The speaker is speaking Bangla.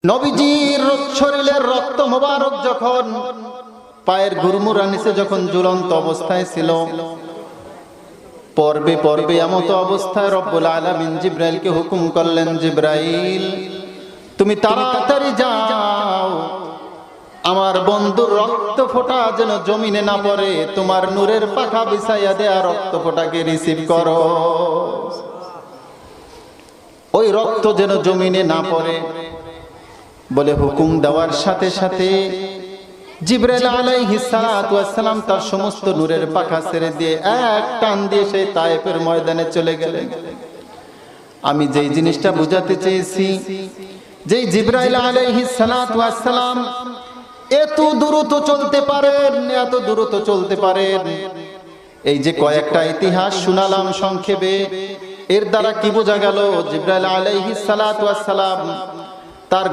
নবীজির শরীরের রক্ত মোবারক যখন পায়ের গুরমুরা নিচে যখন ঝুলন্ত অবস্থায় ছিল, পর্বে পর্বে এমত অবস্থায় রব্বুল আলামিন জিবরাইলকে হুকুম করলেন, জিবরাইল তুমি তাড়াতাড়ি যাও, আমার বন্ধুর রক্ত ফোঁটা যেন জমিনে না পড়ে, তোমার নূরের পাখা বিছাইয়া দেয়া রক্ত ফোঁটাকে রিসিভ করো, ওই রক্ত যেন জমিনে না পড়ে বলে হুকুম দেওয়ার সাথে সাথে জিবরাইল আলাইহিস সালাতু ওয়াস সালাম তার সমস্ত নূরের পাখা ছেড়ে দিয়ে এক টান দিয়ে সেই তায়েফের ময়দানে চলে গেলেন। আমি যেই জিনিসটা বুঝাতে চেয়েছি, যেই জিবরাইল আলাইহিস সালাতু ওয়াস সালাম এত দ্রুত চলতে পারেন, এত দ্রুত চলতে পারেন, এই যে কয়েকটা ইতিহাস শোনালাম সংক্ষেপে, এর দ্বারা কি বোঝা গেল? জিবরাইল আলাইহিস সালাতু ওয়াস সালাম তার